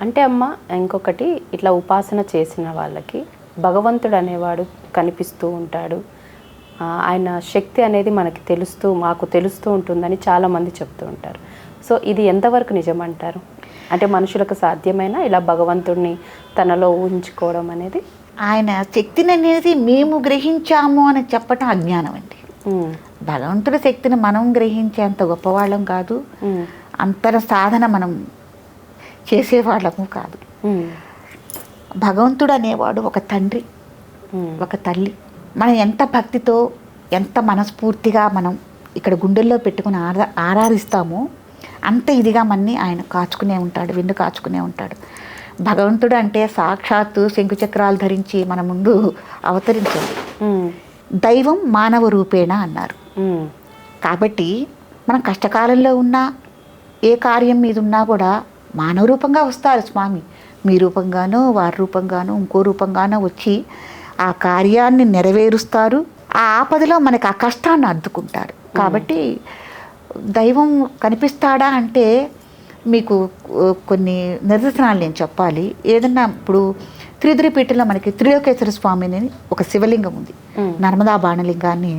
అంటే అమ్మ ఇంకొకటి ఇట్లా ఉపాసన చేసిన వాళ్ళకి భగవంతుడు అనేవాడు కనిపిస్తూ ఉంటాడు, ఆయన శక్తి అనేది మాకు తెలుస్తూ ఉంటుందని చాలామంది చెప్తూ ఉంటారు. సో ఇది ఎంతవరకు నిజమంటారు? అంటే మనుషులకు సాధ్యమైన ఇలా భగవంతుడిని తనలో ఊహించుకోవడం అనేది? ఆయన శక్తిని అనేది మేము గ్రహించాము అని చెప్పటం అజ్ఞానం అండి. భగవంతుడి శక్తిని మనం గ్రహించేంత గొప్పవాళ్ళం కాదు, అంతర సాధన మనం చేసేవాళ్ళము కాదు. భగవంతుడు అనేవాడు ఒక తండ్రి, ఒక తల్లి. మనం ఎంత భక్తితో ఎంత మనస్ఫూర్తిగా మనం ఇక్కడ గుండెల్లో పెట్టుకుని ఆరాధిస్తామో అంత ఇదిగా మన్ని ఆయన కాచుకునే ఉంటాడు, విన్ను కాచుకునే ఉంటాడు. భగవంతుడు అంటే సాక్షాత్తు శంకుచక్రాలు ధరించి మన ముందు అవతరించాడు. దైవం మానవ రూపేణ అన్నారు. కాబట్టి మనం కష్టకాలంలో ఉన్నా ఏ కార్యం మీద ఉన్నా కూడా మానవ రూపంగా వస్తారు స్వామి. మీ రూపంగానో వారి రూపంగానో ఇంకో రూపంగానో వచ్చి ఆ కార్యాన్ని నెరవేరుస్తారు. ఆ ఆపదలో మనకి ఆ కష్టాన్ని అద్దుకుంటారు. కాబట్టి దైవం కనిపిస్తాడా అంటే మీకు కొన్ని నిదర్శనాలు నేను చెప్పాలి. ఏదన్నా ఇప్పుడు త్రిదిరిపీఠంలో మనకి త్రిలోకేశ్వర స్వామి అని ఒక శివలింగం ఉంది. నర్మదా బాణలింగాన్ని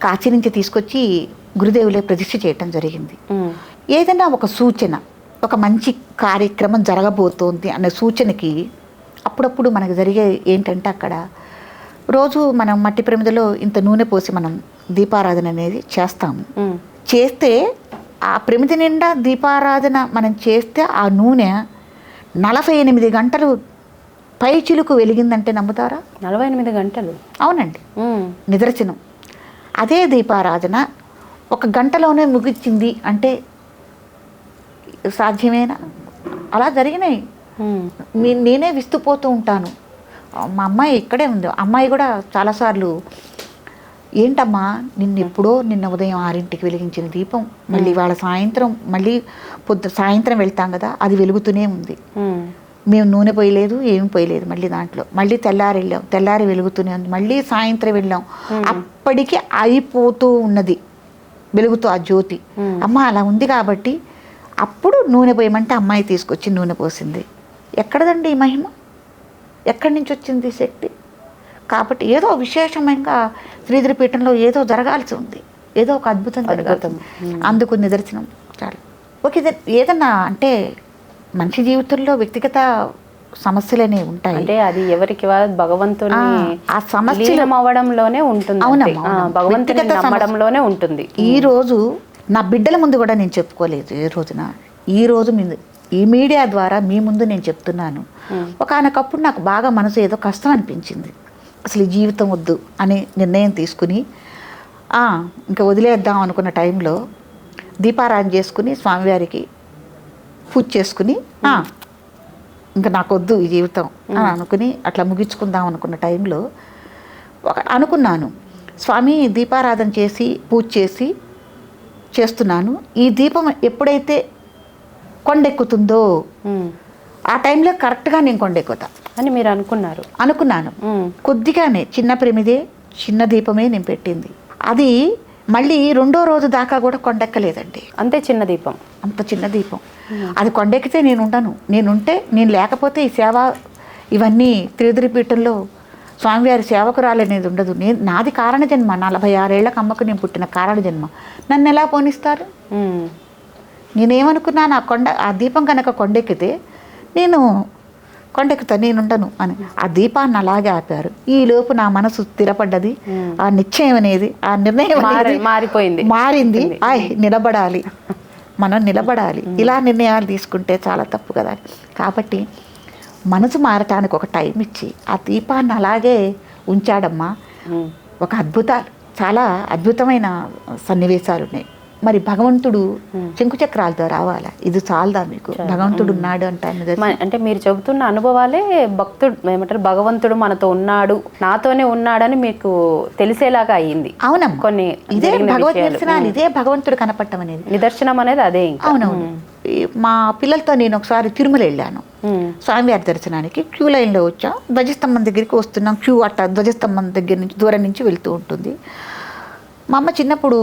కాశీ నుంచి తీసుకొచ్చి గురుదేవులే ప్రతిష్ఠ చేయటం జరిగింది. ఏదైనా ఒక సూచన, ఒక మంచి కార్యక్రమం జరగబోతోంది అనే సూచనకి అప్పుడప్పుడు మనకు జరిగే ఏంటంటే అక్కడ రోజు మనం మట్టి ప్రమిదలో ఇంత నూనె పోసి మనం దీపారాధన అనేది చేస్తాము. చేస్తే ఆ ప్రమిద నిండా దీపారాధన మనం చేస్తే ఆ నూనె 48 గంటలు పై చిలుకు వెలిగిందంటే నమ్ముతారా? 48 గంటలు? అవునండి, నిదర్శనం. అదే దీపారాధన 1 గంటలోనే ముగిచింది అంటే సాధ్యమేనా? అలా జరిగినాయి. నేనే విస్తుపోతూ ఉంటాను. మా అమ్మాయి ఇక్కడే ఉంది. అమ్మాయి కూడా చాలాసార్లు ఏంటమ్మా నిన్న ఉదయం 6ంటికి వెలిగించిన దీపం మళ్ళీ వాళ్ళ సాయంత్రం మళ్ళీ సాయంత్రం వెళ్తాం కదా, అది వెలుగుతూనే ఉంది. మేము నూనె పోయలేదు, ఏమి పోయలేదు. మళ్ళీ దాంట్లో మళ్ళీ తెల్లారి వెలుగుతూనే ఉంది. మళ్ళీ సాయంత్రం వెళ్ళాం, అప్పటికి అయిపోతూ ఉన్నది వెలుగుతూ ఆ జ్యోతి. అమ్మ అలా ఉంది కాబట్టి అప్పుడు నూనె పోయమంటే అమ్మాయి తీసుకొచ్చి నూనె పోసింది. ఎక్కడదండి ఈ మహిమ? ఎక్కడి నుంచి వచ్చింది శక్తి? కాబట్టి ఏదో విశేషమైన శ్రీధరపీఠంలో ఏదో జరగాల్సి ఉంది, ఏదో ఒక అద్భుతం జరగాలి. అందుకు నిదర్శనం చాలు. ఓకే, ఏదన్నా అంటే మనిషి జీవితంలో వ్యక్తిగత సమస్యలు అనేవి ఉంటాయి. అంటే అది ఎవరికి భగవంతుని ఆ సమస్యలు అవ్వడంలోనే ఉంటుంది. భగవంతుని నమ్మడంలోనే ఉంటుంది. ఈరోజు నా బిడ్డల ముందు కూడా నేను చెప్పుకోలేదు ఏ రోజున. ఈరోజు ఈ మీడియా ద్వారా మీ ముందు నేను చెప్తున్నాను. ఒకానొకప్పుడు నాకు బాగా మనసు ఏదో కష్టం అనిపించింది. అసలు ఈ జీవితం వద్దు అనే నిర్ణయం తీసుకుని ఇంకా వదిలేద్దాం అనుకున్న టైంలో దీపారాధన చేసుకుని స్వామివారికి పూజ చేసుకుని ఇంకా నాకు వద్దు ఈ జీవితం అని అనుకుని అట్లా ముగించుకుందాం అనుకున్న టైంలో అనుకున్నాను, స్వామి దీపారాధన చేసి పూజ చేస్తున్నాను, ఈ దీపం ఎప్పుడైతే కొండెక్కుతుందో ఆ టైంలో కరెక్ట్గా నేను కొండెక్కుతా అని మీరు అనుకున్నాను. కొద్దిగానే చిన్న ప్రమిదే, చిన్న దీపమే నేను పెట్టింది. అది మళ్ళీ 2వ రోజు దాకా కూడా కొండెక్కలేదండి. అంతే చిన్న దీపం, అంత చిన్న దీపం. అది కొండెక్కితే నేనుంటే నేను లేకపోతే ఈ సేవ ఇవన్నీ త్రిదిరిపీఠంలో స్వామివారి సేవకురాలు అనేది ఉండదు. నాది కారణ జన్మ. 46 ఏళ్లకు అమ్మకు నేను పుట్టిన కారణ జన్మ. నన్ను ఎలా పోనిస్తారు? నేనేమనుకున్నాను, ఆ దీపం కనుక కొండెక్కితే నేను కొండెక్కుతా, నేనుండను అని. ఆ దీపాన్ని అలాగే ఆపారు. ఈ లోపు నా మనసు స్థిరపడ్డది. ఆ నిశ్చయం అనేది, ఆ నిర్ణయం మారింది. నిలబడాలి, మనం నిలబడాలి. ఇలా నిర్ణయాలు తీసుకుంటే చాలా తప్పు కదా. కాబట్టి మనసు మారటానికి ఒక టైం ఇచ్చి ఆ దీపాన్ని అలాగే ఉంచాడమ్మా. ఒక చాలా అద్భుతమైన సన్నివేశాలు ఉన్నాయి. మరి భగవంతుడు శంకుచక్రాలతో రావాలా? ఇది చాలదా మీకు? భగవంతుడు ఉన్నాడు అంటే మీరు చెబుతున్న అనుభవాలే భగవంతుడు మనతో ఉన్నాడు, నాతోనే ఉన్నాడని మీకు తెలిసేలాగా అయ్యింది. అవునమ్మా, కొన్ని ఇదే భగవద్ నిదర్శనాలు, ఇదే భగవంతుడు కనపడటం అనేది నిదర్శనం అనేది అదే. అవునవును. మా పిల్లలతో నేను ఒకసారి తిరుమల వెళ్ళాను స్వామివారి దర్శనానికి. క్యూ లైన్లో వచ్చాం. ధ్వజస్తంభం దగ్గరికి వస్తున్నాం. క్యూ ధ్వజస్తంభం దగ్గర నుంచి దూరం నుంచి వెళ్తూ ఉంటుంది. మా అమ్మ చిన్నప్పుడు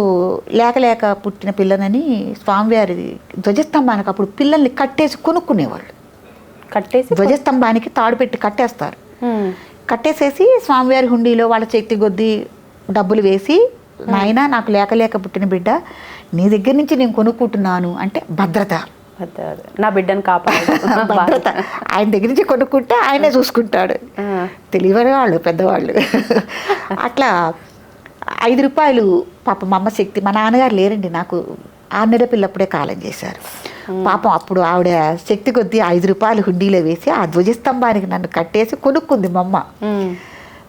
లేక లేక పుట్టిన పిల్లనని స్వామివారి ధ్వజస్తంభానికి అప్పుడు పిల్లల్ని కట్టేసి కొనుక్కునేవాళ్ళు. కట్టేసి ధ్వజస్తంభానికి తాడు పెట్టి కట్టేస్తారు. కట్టేసేసి స్వామివారి హుండీలో వాళ్ళ చేతి కొద్దీ డబ్బులు వేసి, నాయనా నాకు లేక లేక పుట్టిన బిడ్డ నీ దగ్గర నుంచి నేను కొనుక్కుంటున్నాను అంటే భద్రత, నా బిడ్డను కాపాడు భద్రత. ఆయన దగ్గర నుంచి కొనుక్కుంటే ఆయనే చూసుకుంటాడు. తెలియని వాళ్ళు పెద్దవాళ్ళు. అట్లా 5 రూపాయలు పాపం మా అమ్మ శక్తి. మా నాన్నగారు లేరండి, నాకు 6 నెలల పిల్లప్పుడే కాలం చేశారు. పాపం అప్పుడు ఆవిడ శక్తి కొద్దీ 5 రూపాయలు హుండీలో వేసి ఆ ధ్వజస్తంభానికి నన్ను కట్టేసి కొనుక్కుంది మా అమ్మ.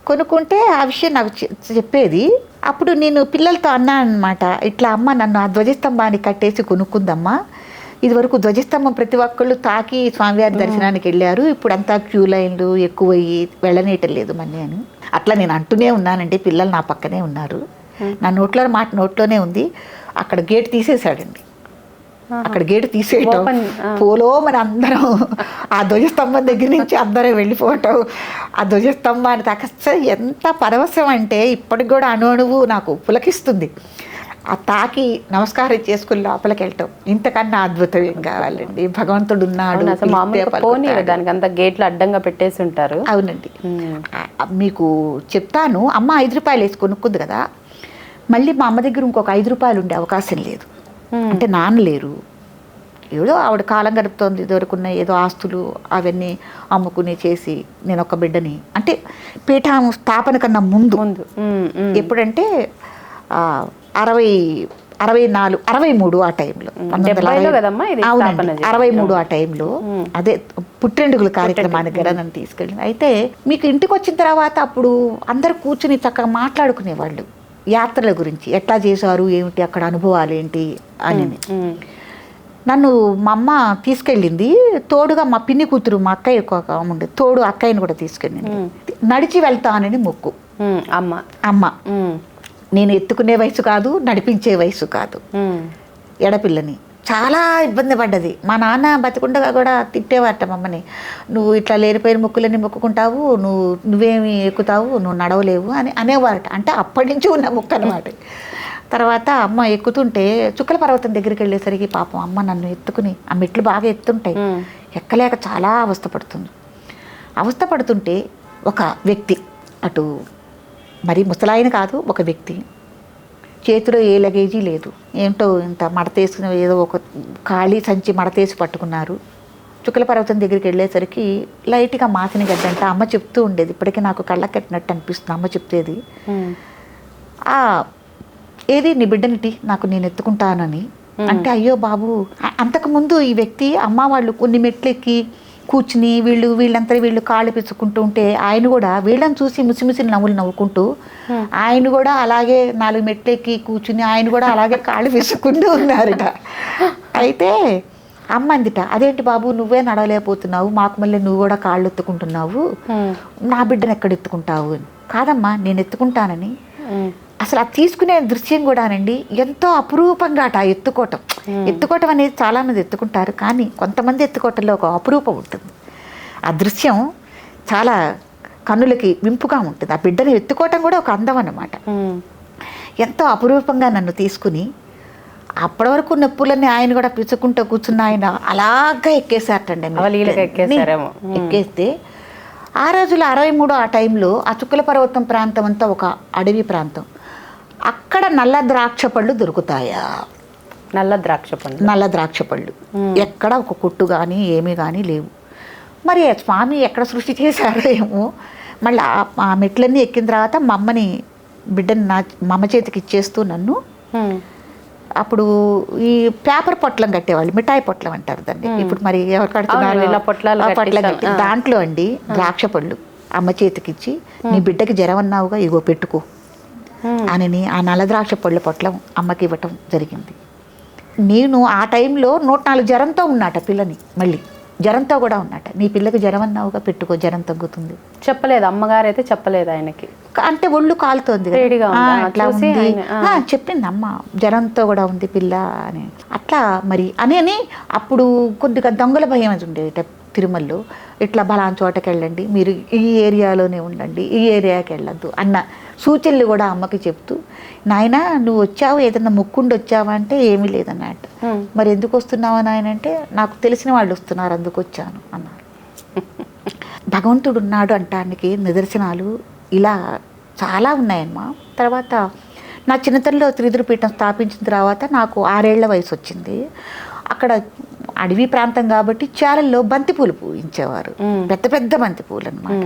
కొనుక్కుంటే ఆ విషయం నాకు చెప్పేది. అప్పుడు నేను పిల్లలతో అన్నాను అనమాట, ఇట్లా అమ్మ నన్ను ఆ ధ్వజస్తంభానికి కట్టేసి కొనుక్కుందమ్మా. ఇదివరకు ధ్వజస్తంభం ప్రతి ఒక్కళ్ళు తాకి స్వామివారి దర్శనానికి వెళ్ళారు, ఇప్పుడు అంతా క్యూ లైన్లు ఎక్కువయ్యి వెళ్ళనేయటం లేదు మళ్ళీ అని. అట్లా నేను అంటూనే ఉన్నానండి. పిల్లలు నా పక్కనే ఉన్నారు, నా నోట్లో మాట నోట్లోనే ఉంది. అక్కడ గేట్ తీసేశాడండి. అక్కడ గేటు తీసేయటం, పోలో మన అందరం ఆ ధ్వజస్తంభం దగ్గర నుంచి అందరం వెళ్ళిపోవటం, ఆ ధ్వజస్తంభాన్ని తాకస్తే ఎంత పరవశం అంటే ఇప్పటికి కూడా అణువు నాకు పులకిస్తుంది. ఆ తాకి నమస్కారం చేసుకుని లోపలికి వెళ్ళటం ఇంతకన్నా అద్భుతం ఏం కావాలండి. భగవంతుడు ఉన్నాడు. దానికి అంతా గేట్లు అడ్డంగా పెట్టేసి ఉంటారు. అవునండి. మీకు చెప్తాను, అమ్మ 5 రూపాయలు వేసి కొనుక్కుంది కదా, మళ్ళీ మా అమ్మ దగ్గర ఇంకొక 5 రూపాయలు ఉండే అవకాశం లేదు. అంటే నాన్న లేరు, ఏదో ఆవిడ కాలం గడుపుతోంది. దొరుకున్న ఏదో ఆస్తులు అవన్నీ అమ్ముకుని చేసి నేను ఒక బిడ్డని, అంటే పీఠం స్థాపన కన్నా ముందు ఎప్పుడంటే 63 ఆ టైంలో, 63 ఆ టైంలో, అదే పుట్టిండుగుల కార్యక్రమానికి కూడా నన్ను తీసుకెళ్ళింది. అయితే మీకు ఇంటికి వచ్చిన తర్వాత అప్పుడు అందరు కూర్చుని చక్కగా మాట్లాడుకునేవాళ్ళు యాత్రల గురించి, ఎట్లా చేశారు ఏమిటి అక్కడ అనుభవాలు ఏంటి అని. నన్ను మా అమ్మ తీసుకెళ్ళింది. తోడుగా మా పిన్ని కూతురు మా అక్కయ్య ఒక ఉండే తోడు, అక్కయ్యని కూడా తీసుకెళ్ళింది. నడిచి వెళ్తానని మొక్కు అమ్మ. నేను ఎత్తుకునే వయసు కాదు, నడిపించే వయసు కాదు, ఎడపిల్లని. చాలా ఇబ్బంది పడ్డది. మా నాన్న బతికుండగా కూడా తిట్టేవారట మమ్మని, నువ్వు ఇట్లా లేనిపోయిన మొక్కులన్నీ మొక్కుకుంటావు, నువ్వేమి ఎక్కుతావు, నువ్వు నడవలేవు అని అనేవారట. అంటే అప్పటి నుంచి ఉన్న మొక్కు అనమాట. తర్వాత అమ్మ ఎక్కుతుంటే చుక్కల పర్వతం దగ్గరికి వెళ్ళేసరికి పాపం అమ్మ నన్ను ఎత్తుకుని, ఆ మెట్లు బాగా ఎత్తుంటాయి, ఎక్కలేక చాలా అవస్థపడుతుంటే ఒక వ్యక్తి, అటు మరి ముసలాయన కాదు, ఒక వ్యక్తి చేతిలో ఏ లగేజీ లేదు, ఏంటో ఇంత మడతేసుకుని ఏదో ఒక ఖాళీ సంచి మడతేసి పట్టుకున్నారు. చుక్కల పర్వతం దగ్గరికి వెళ్ళేసరికి లైట్గా మాసిన గడ్డంట. అమ్మ చెప్తూ ఉండేది, ఇప్పటికీ నాకు కళ్ళకి కట్టినట్టు అనిపిస్తుంది అమ్మ చెప్తేది. ఏది నీ బిడ్డనిటి నాకు నేను ఎత్తుకుంటానని అంటే, అయ్యో బాబు. అంతకుముందు ఈ వ్యక్తి అమ్మ వాళ్ళు కొన్ని మెట్లెక్కి కూర్చుని వీళ్ళు కాళ్ళు పిచ్చుకుంటూ ఉంటే ఆయన కూడా వీళ్ళని చూసి ముసిముసి నవ్వుకుంటూ ఆయన కూడా అలాగే 4 మెట్లెక్కి కూర్చుని ఆయన కూడా అలాగే కాళ్ళు పిచ్చుకుంటూ ఉన్నారట. అయితే అమ్మ అందిట, అదేంటి బాబు నువ్వే నడవలేకపోతున్నావు, మాకు మళ్ళీ నువ్వు కూడా కాళ్ళు ఎత్తుకుంటున్నావు, నా బిడ్డను ఎక్కడ ఎత్తుకుంటావు అని. కాదమ్మా నేను ఎత్తుకుంటానని. అసలు ఆ తీసుకునే దృశ్యం కూడానండి ఎంతో అపురూపంగా అట ఎత్తుకోవటం అనేది చాలామంది ఎత్తుకుంటారు, కానీ కొంతమంది ఎత్తుకోవటంలో ఒక అపురూపం ఉంటుంది. ఆ దృశ్యం చాలా కన్నులకి వింపుగా ఉంటుంది. ఆ బిడ్డను ఎత్తుకోవటం కూడా ఒక అందం అన్నమాట. ఎంతో అపురూపంగా నన్ను తీసుకుని అప్పటి వరకు నొప్పులన్నీ ఆయన కూడా పిచ్చుకుంటూ కూర్చున్న ఆయన అలాగా ఎక్కేసారటండి. ఎక్కేస్తే ఆ రోజుల్లో 63 ఆ టైంలో ఆ చుక్కల పర్వతం ప్రాంతం అంతా ఒక అడవి ప్రాంతం. అక్కడ నల్ల ద్రాక్ష పళ్ళు దొరుకుతాయా? నల్ల ద్రాక్ష పళ్ళు ఎక్కడ ఒక కొట్టు కానీ ఏమీ కానీ లేవు. మరి స్వామి ఎక్కడ సృష్టి చేశారో ఏమో. మళ్ళీ ఆ మెట్లన్నీ ఎక్కిన తర్వాత మా అమ్మని బిడ్డని మా అమ్మ చేతికి ఇచ్చేస్తూ నన్ను, అప్పుడు ఈ పేపర్ పొట్లం కట్టేవాళ్ళు, మిఠాయి పొట్లం అంటారు దాన్ని. ఇప్పుడు మరి ఎవరు కడుతున్నారు పొట్లం కట్టి, దాంట్లో అండి ద్రాక్ష పళ్ళు అమ్మ చేతికిచ్చి, నీ బిడ్డకి జ్వరం అన్నావుగా ఇగో పెట్టుకో అని ఆ నల్ల ద్రాక్ష పళ్ళ పొట్లం అమ్మకి ఇవ్వటం జరిగింది. నేను ఆ టైంలో 104 జ్వరంతో ఉన్నాట పిల్లని, మళ్ళీ జ్వరంతో కూడా ఉన్నట. నీ పిల్లకి జ్వరం అన్నావుగా పెట్టుకో, జ్వరం తగ్గుతుంది. చెప్పలేదు అమ్మగారు అయితే చెప్పలేదు ఆయనకి, అంటే ఒళ్ళు కాలుతోంది అట్లా ఉంది చెప్పింది అమ్మ, జ్వరంతో కూడా ఉంది పిల్ల అని. అట్లా మరి అని అప్పుడు కొద్దిగా దొంగల భయం అది ఉండేది తిరుమలలో. ఇట్లా బలాన్ చోటకి వెళ్ళండి, మీరు ఈ ఏరియాలోనే ఉండండి, ఈ ఏరియాకి వెళ్ళొద్దు అన్న సూచనలు కూడా అమ్మకి చెప్తూ, నాయన నువ్వు వచ్చావు ఏదన్నా మొక్కుండి వచ్చావా అంటే ఏమీ లేదన్నట్టు. మరి ఎందుకు వస్తున్నావా నాయన అంటే నాకు తెలిసిన వాళ్ళు వస్తున్నారు అందుకు వచ్చాను అన్నారు. భగవంతుడు ఉన్నాడు అంటానికి నిదర్శనాలు ఇలా చాలా ఉన్నాయమ్మా. తర్వాత నా చిన్నతనంలో త్రిదురపీఠం స్థాపించిన తర్వాత నాకు 6 ఏళ్ల వయసు వచ్చింది. అక్కడ అడవి ప్రాంతం కాబట్టి చాలల్లో బంతిపూలు పూయించేవారు, పెద్ద పెద్ద బంతిపూలు అనమాట.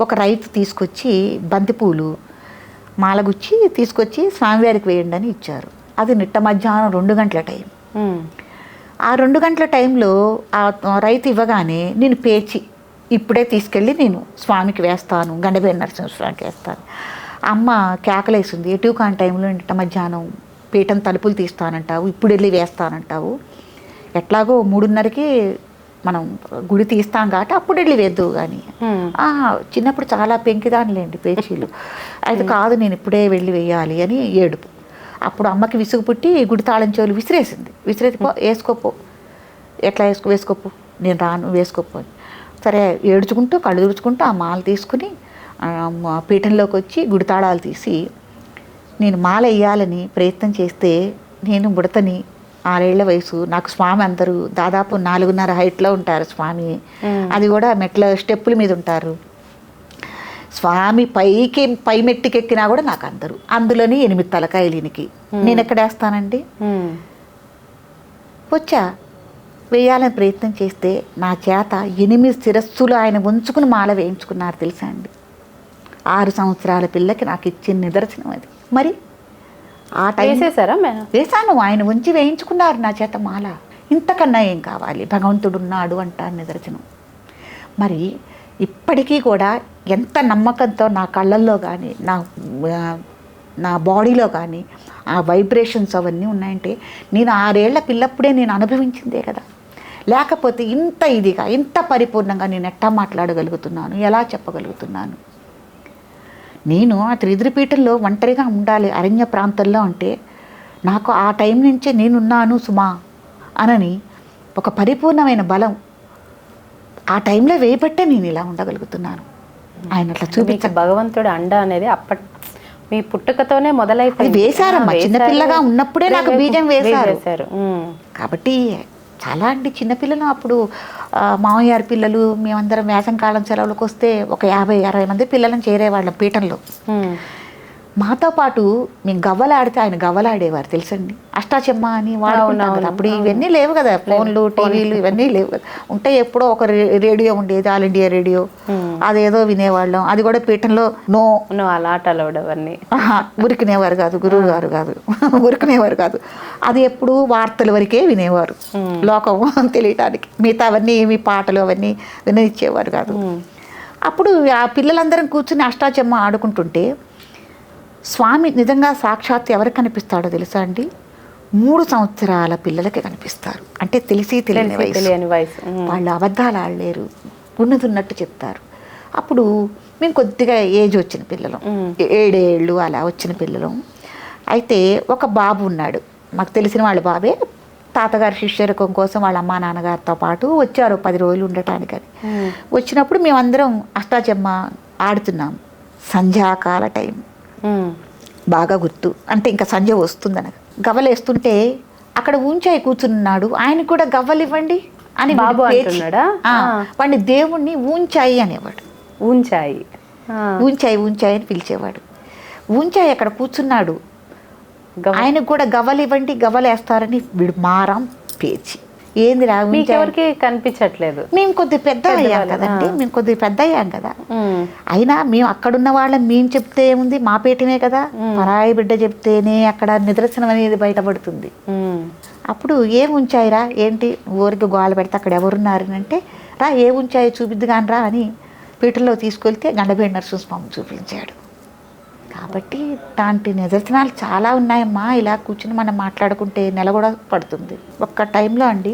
ఒక రైతు తీసుకొచ్చి బంతిపూలు మాలగుచ్చి తీసుకొచ్చి స్వామివారికి వేయండి అని ఇచ్చారు. అది నిట్ట మధ్యాహ్నం 2 గంటల టైం. ఆ 2 గంటల టైంలో ఆ రైతు ఇవ్వగానే నేను పేచి ఇప్పుడే తీసుకెళ్ళి నేను స్వామికి వేస్తాను, గండబేరి నరసింహస్వామికి వేస్తాను. అమ్మ కేకలేసింది, ఎటు కాని టైంలో నిట్ట మధ్యాహ్నం పీఠం తలుపులు తీస్తానంటావు, ఇప్పుడు వెళ్ళి వేస్తానంటావు, ఎట్లాగో 3:30కి మనం గుడి తీస్తాం కాబట్టి అప్పుడు వెళ్ళి వేద్దువు కానీ. చిన్నప్పుడు చాలా పెంకిదానిలేండి పేచీలు. అయితే కాదు నేను ఇప్పుడే వెళ్ళి వేయాలి అని ఏడుపు. అప్పుడు అమ్మకి విసుగు పుట్టి గుడి తాళం చెవులు విసిరేసింది. వేసుకోపో, ఎట్లా వేసుకోపో, నేను రాను వేసుకోపో అని. సరే ఏడ్చుకుంటూ కళ్ళు తుడుచుకుంటూ ఆ మాల తీసుకుని పీఠంలోకి వచ్చి గుడి తాళాలు తీసి నేను మాల వేయాలని ప్రయత్నం చేస్తే, నేను బుడతని 6 ఏళ్ల వయసు, నాకు స్వామి అందరూ దాదాపు 4.5 హైట్లో ఉంటారు స్వామి. అది కూడా మెట్ల స్టెప్పుల మీద ఉంటారు స్వామి. పై మెట్టికెక్కినా కూడా నాకు అందరూ, అందులోని 8 తలకాయలు ఈయనకి. నేను ఎక్కడ వేస్తానండి? వచ్చా వేయాలని ప్రయత్నం చేస్తే నా చేత 8 శిరస్సులు ఆయన ఉంచుకుని మాల వేయించుకున్నారు తెలుసా అండి. 6 సంవత్సరాల పిల్లకి నాకు ఇచ్చిన నిదర్శనం అది. మరి ఆ టైం వేశాను, ఆయన ఉంచి వేయించుకున్నారు నా చేత మాల. ఇంతకన్నా ఏం కావాలి? భగవంతుడు ఉన్నాడు అంటారు నిదర్శనం. మరి ఇప్పటికీ కూడా ఎంత నమ్మకంతో నా కళ్ళల్లో కానీ నా బాడీలో కానీ ఆ వైబ్రేషన్స్ అవన్నీ ఉన్నాయంటే నేను 6 ఏళ్ల పిల్లప్పుడే నేను అనుభవించిందే కదా. లేకపోతే ఇంత ఇదిగా ఇంత పరిపూర్ణంగా నేను ఎట్టా మాట్లాడగలుగుతున్నాను, ఎలా చెప్పగలుగుతున్నాను? నేను ఆ త్రిదురపీఠంలో ఒంటరిగా ఉండాలి అరణ్య ప్రాంతంలో అంటే నాకు ఆ టైం నుంచే నేనున్నాను సుమా అనని ఒక పరిపూర్ణమైన బలం ఆ టైంలో వేయబట్టే నేను ఇలా ఉండగలుగుతున్నాను. ఆయన అట్లా చూపించ భగవంతుడు అండ అనేది అప్పటి మీ పుట్టుకతోనే మొదలైపోయింది. వేశారమ్మా, చిన్నపిల్లగా ఉన్నప్పుడే నాకు బీజం వేశారు. కాబట్టి చాలా అండి చిన్నపిల్లలు అప్పుడు మామయ్యారి పిల్లలు మేమందరం వేసంకాలం సెలవులకు వస్తే ఒక 50-60 మంది పిల్లలను చేరేవాళ్ళం పీఠంలో. మాతో పాటు మేము గవ్వలాడితే ఆయన గవ్వలాడేవారు తెలుసండి. అష్టాచెమ్మ అని వాడుకున్నాం కదా అప్పుడు. ఇవన్నీ లేవు కదా, ఫోన్లు టీవీలు ఇవన్నీ లేవు కదా. ఉంటే ఎప్పుడో ఒక రేడియో ఉండేది, ఆల్ ఇండియా రేడియో, అదేదో వినేవాళ్ళం. అది కూడా పీఠంలో అవన్నీ ఉరికినేవారు కాదు, గురువు గారు కాదు ఉరికినేవారు కాదు. అది ఎప్పుడు వార్తల వరకే వినేవారు లోకం తెలియటానికి. మిగతా అవన్నీ ఏమి పాటలు అవన్నీ విననిచ్చేవారు కాదు. అప్పుడు ఆ పిల్లలందరం కూర్చుని అష్టాచెమ్మ ఆడుకుంటుంటే స్వామి నిజంగా సాక్షాత్ ఎవరికి కనిపిస్తాడో తెలుసా అండి? 3 సంవత్సరాల పిల్లలకి కనిపిస్తారు. అంటే తెలియని వయసు. వాళ్ళు అబద్ధాలు ఆడలేరు, ఉన్నట్టు చెప్తారు. అప్పుడు మేము కొద్దిగా ఏజ్ వచ్చిన పిల్లలం, 7 ఏళ్ళు అలా వచ్చిన పిల్లలం. అయితే ఒక బాబు ఉన్నాడు, మాకు తెలిసిన వాళ్ళ బాబే. తాతగారి శిష్యరకం కోసం వాళ్ళ అమ్మా నాన్నగారితో పాటు వచ్చారు 10 రోజులు ఉండటానికని. వచ్చినప్పుడు మేమందరం అష్టాచెమ్మ ఆడుతున్నాం. సంధ్యాకాల టైం బాగా గుర్తు. అంటే ఇంకా సంజ వస్తుందన గవ్వలేస్తుంటే అక్కడ ఊంచాయి కూర్చున్నాడు. ఆయనకు కూడా గవ్వలు ఇవ్వండి అని వాడిని దేవుణ్ణి ఊంచాయి అనేవాడు. ఊంచాయి అని పిలిచేవాడు. ఊంచాయి అక్కడ కూర్చున్నాడు, ఆయనకు కూడా గవ్వలు ఇవ్వండి, గవ్వలు వేస్తారని వీడు మారం పేచి. ఏందిరా ఎవరికి కనిపించట్లేదు. మేము కొద్దిగా పెద్ద అయ్యాం కదండి, అయినా మేము అక్కడున్న వాళ్ళని మేము చెప్తే ఏముంది, మా పేటమే కదా. పరాయి బిడ్డ చెప్తేనే అక్కడ నిదర్శనం అనేది బయటపడుతుంది. అప్పుడు ఏం ఉంచాయిరా, ఏంటి ఊరికి గోల పెడితే అక్కడ ఎవరున్నారని అంటే, రా ఏ ఉంచాయి చూపిద్దు కానీ రా అని పీటల్లో తీసుకెళ్తే గండబేడి నరసింహస్వామి చూపించాడు. కాబట్టి ఇలాంటి నిదర్శనాలు చాలా ఉన్నాయమ్మా. ఇలా కూర్చుని మనం మాట్లాడుకుంటే నెల కూడా పడుతుంది. ఒక్క టైంలో అండి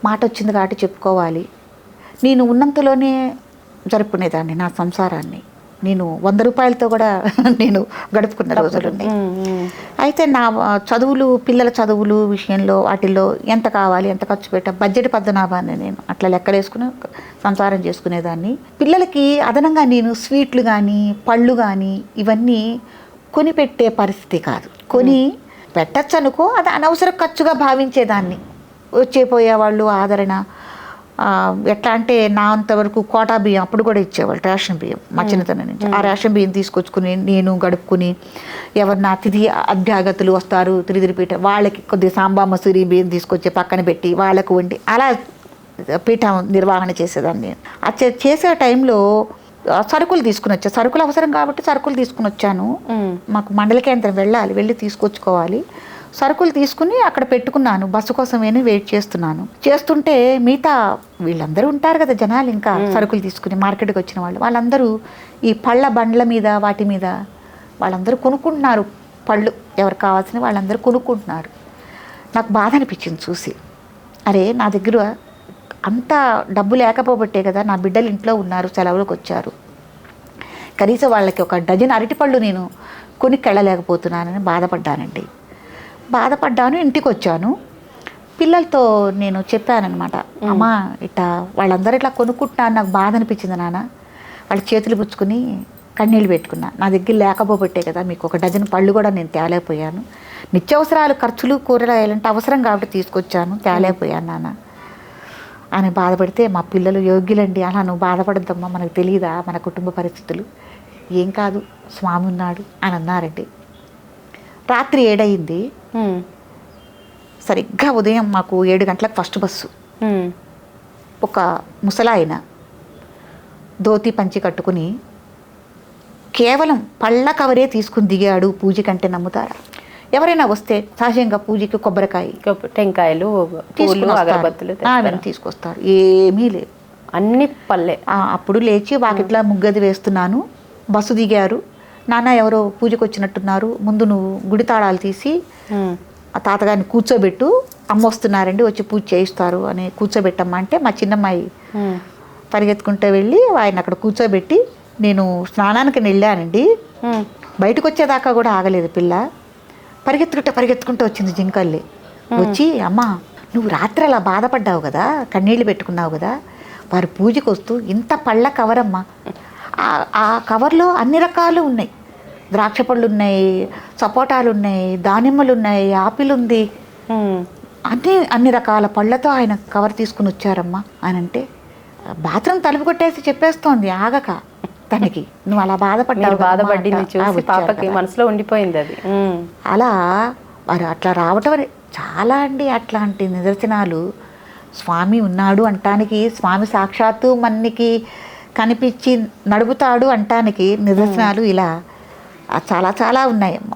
మాట వచ్చింది కాబట్టి చెప్పుకోవాలి. నేను ఉన్నంతలోనే జరుపుకునేదాన్ని నా సంసారాన్ని. నేను 100 రూపాయలతో కూడా నేను గడుపుకున్న రోజులు ఉన్నాయి. అయితే నా చదువులు, పిల్లల చదువులు విషయంలో వాటిల్లో ఎంత కావాలి, ఎంత ఖర్చు పెట్టా, బడ్జెట్ పద్మనాభాన్ని నేను అట్లా లెక్కలేసుకుని సంసారం చేసుకునేదాన్ని. పిల్లలకి అదనంగా నేను స్వీట్లు కానీ పళ్ళు కానీ ఇవన్నీ కొని పెట్టే పరిస్థితి కాదు. కొని పెట్టచ్చు అనుకో, అది అనవసర ఖర్చుగా భావించేదాన్ని. వచ్చేపోయేవాళ్ళు ఆదరణ. ఎట్లా అంటే నా అంతవరకు కోటా బియ్యం అప్పుడు కూడా ఇచ్చేవాళ్ళు, రేషన్ బియ్యం మా చిన్నతనం నుంచి. ఆ రేషన్ బియ్యం తీసుకొచ్చుకుని నేను గడుపుకుని, ఎవరన్నా అతిథి అభ్యాగతులు వస్తారు తిరిదిరిపీట, వాళ్ళకి కొద్దిగా సాంబా మసూరి బియ్యం తీసుకొచ్చి పక్కన పెట్టి వాళ్ళకు వండి అలా పీఠం నిర్వహణ చేసేదాన్ని నేను. అది చేసే టైంలో సరుకులు తీసుకుని వచ్చా. సరుకులు అవసరం కాబట్టి సరుకులు తీసుకుని వచ్చాను. మాకు మండల కేంద్రం వెళ్ళి తీసుకొచ్చుకోవాలి. సరుకులు తీసుకుని అక్కడ పెట్టుకున్నాను. బస్సు కోసమేనే వెయిట్ చేస్తుంటే మిగతా వీళ్ళందరూ ఉంటారు కదా జనాలు, ఇంకా సరుకులు తీసుకుని మార్కెట్కి వచ్చిన వాళ్ళందరూ ఈ పళ్ళ బండ్ల మీద వాటి మీద వాళ్ళందరూ కొనుక్కుంటున్నారు. పళ్ళు ఎవరు కావాల్సిన వాళ్ళందరూ కొనుక్కుంటున్నారు. నాకు బాధ అనిపించింది చూసి. అరే, నా దగ్గర అంత డబ్బు లేకపోబట్టే కదా నా బిడ్డలు ఇంట్లో ఉన్నారు, సెలవులకు వచ్చారు, కనీసం వాళ్ళకి ఒక డజన్ అరటిపళ్ళు నేను కొనికెళ్ళలేకపోతున్నానని బాధపడ్డాను. ఇంటికి వచ్చాను. పిల్లలతో నేను చెప్పానన్నమాట, అమ్మా ఇట్లా వాళ్ళందరూ ఇట్లా కొనుక్కుంటున్నారు, నాకు బాధ అనిపించింది నాన్న. వాళ్ళ చేతులు పుచ్చుకుని కన్నీళ్ళు పెట్టుకున్నా. నా దగ్గర లేకపోబట్టే కదా మీకు ఒక డజన్ పళ్ళు కూడా నేను తేలేకపోయాను. నిత్యావసరాలు ఖర్చులు కూరగాయలంటే అవసరం కాబట్టి తీసుకొచ్చాను, తేలేకపోయాను నాన్న అని బాధపడితే, మా పిల్లలు యోగ్యులండి, అలా నువ్వు బాధపడద్దమ్మా, మనకు తెలియదా మన కుటుంబ పరిస్థితులు, ఏం కాదు స్వామి ఉన్నాడు అని అన్నారండి. రాత్రి 7 అయింది. సరిగ్గా ఉదయం మాకు 7 గంటలకు ఫస్ట్ బస్సు. ఒక ముసలాయన ధోతి పంచి కట్టుకుని కేవలం పళ్ళ కవరే తీసుకుని దిగాడు పూజ కంటే. నమ్ముతారా? ఎవరైనా వస్తే సహజంగా పూజకి కొబ్బరికాయ, టెంకాయలు, తీసుకొస్తారు. ఏమీ లేదు, అన్ని పల్లె. అప్పుడు లేచి వాకిట్లా ముగ్గది వేస్తున్నాను. బస్సు దిగారు. నాన్న ఎవరో పూజకు వచ్చినట్టున్నారు, ముందు నువ్వు గుడి తాళాలు తీసి ఆ తాతగారిని కూర్చోబెట్టు, అమ్మ వస్తున్నారండి వచ్చి పూజ చేయిస్తారు అని కూర్చోబెట్టమ్మా అంటే, మా చిన్నమ్మాయి పరిగెత్తుకుంటూ వెళ్ళి ఆయన అక్కడ కూర్చోబెట్టి, నేను స్నానానికి వెళ్ళానండి, బయటకు వచ్చేదాకా కూడా ఆగలేదు పిల్ల. పరిగెత్తుకుంటూ వచ్చింది జింకల్లి. వచ్చి, అమ్మా నువ్వు రాత్రి అలా బాధపడ్డావు కదా, కన్నీళ్ళు పెట్టుకున్నావు కదా, వారు పూజకు వస్తూ ఇంత పళ్ళ కవరమ్మా, ఆ కవర్లో అన్ని రకాలు ఉన్నాయి, ద్రాక్ష పళ్ళు ఉన్నాయి, సపోటాలు ఉన్నాయి, దానిమ్మలు ఉన్నాయి, ఆపిల్ ఉంది, అన్ని రకాల పళ్ళతో ఆయన కవర్ తీసుకుని వచ్చారమ్మా అని అంటే, బాత్రూమ్ తలుపు కొట్టేసి చెప్పేస్తోంది ఆగక తనకి, నువ్వు అలా బాధపడ్డింది చూసి పాపకి మనసులో ఉండిపోయింది అది. అలా వారు అట్లా రావటం చాలా అండి. అట్లాంటి నిదర్శనాలు స్వామి ఉన్నాడు అంటానికి, స్వామి సాక్షాత్తు మనకి కనిపించి నడుపుతాడు అంటానికి నిదర్శనాలు ఇలా చాలా చాలా ఉన్నాయమ్మా.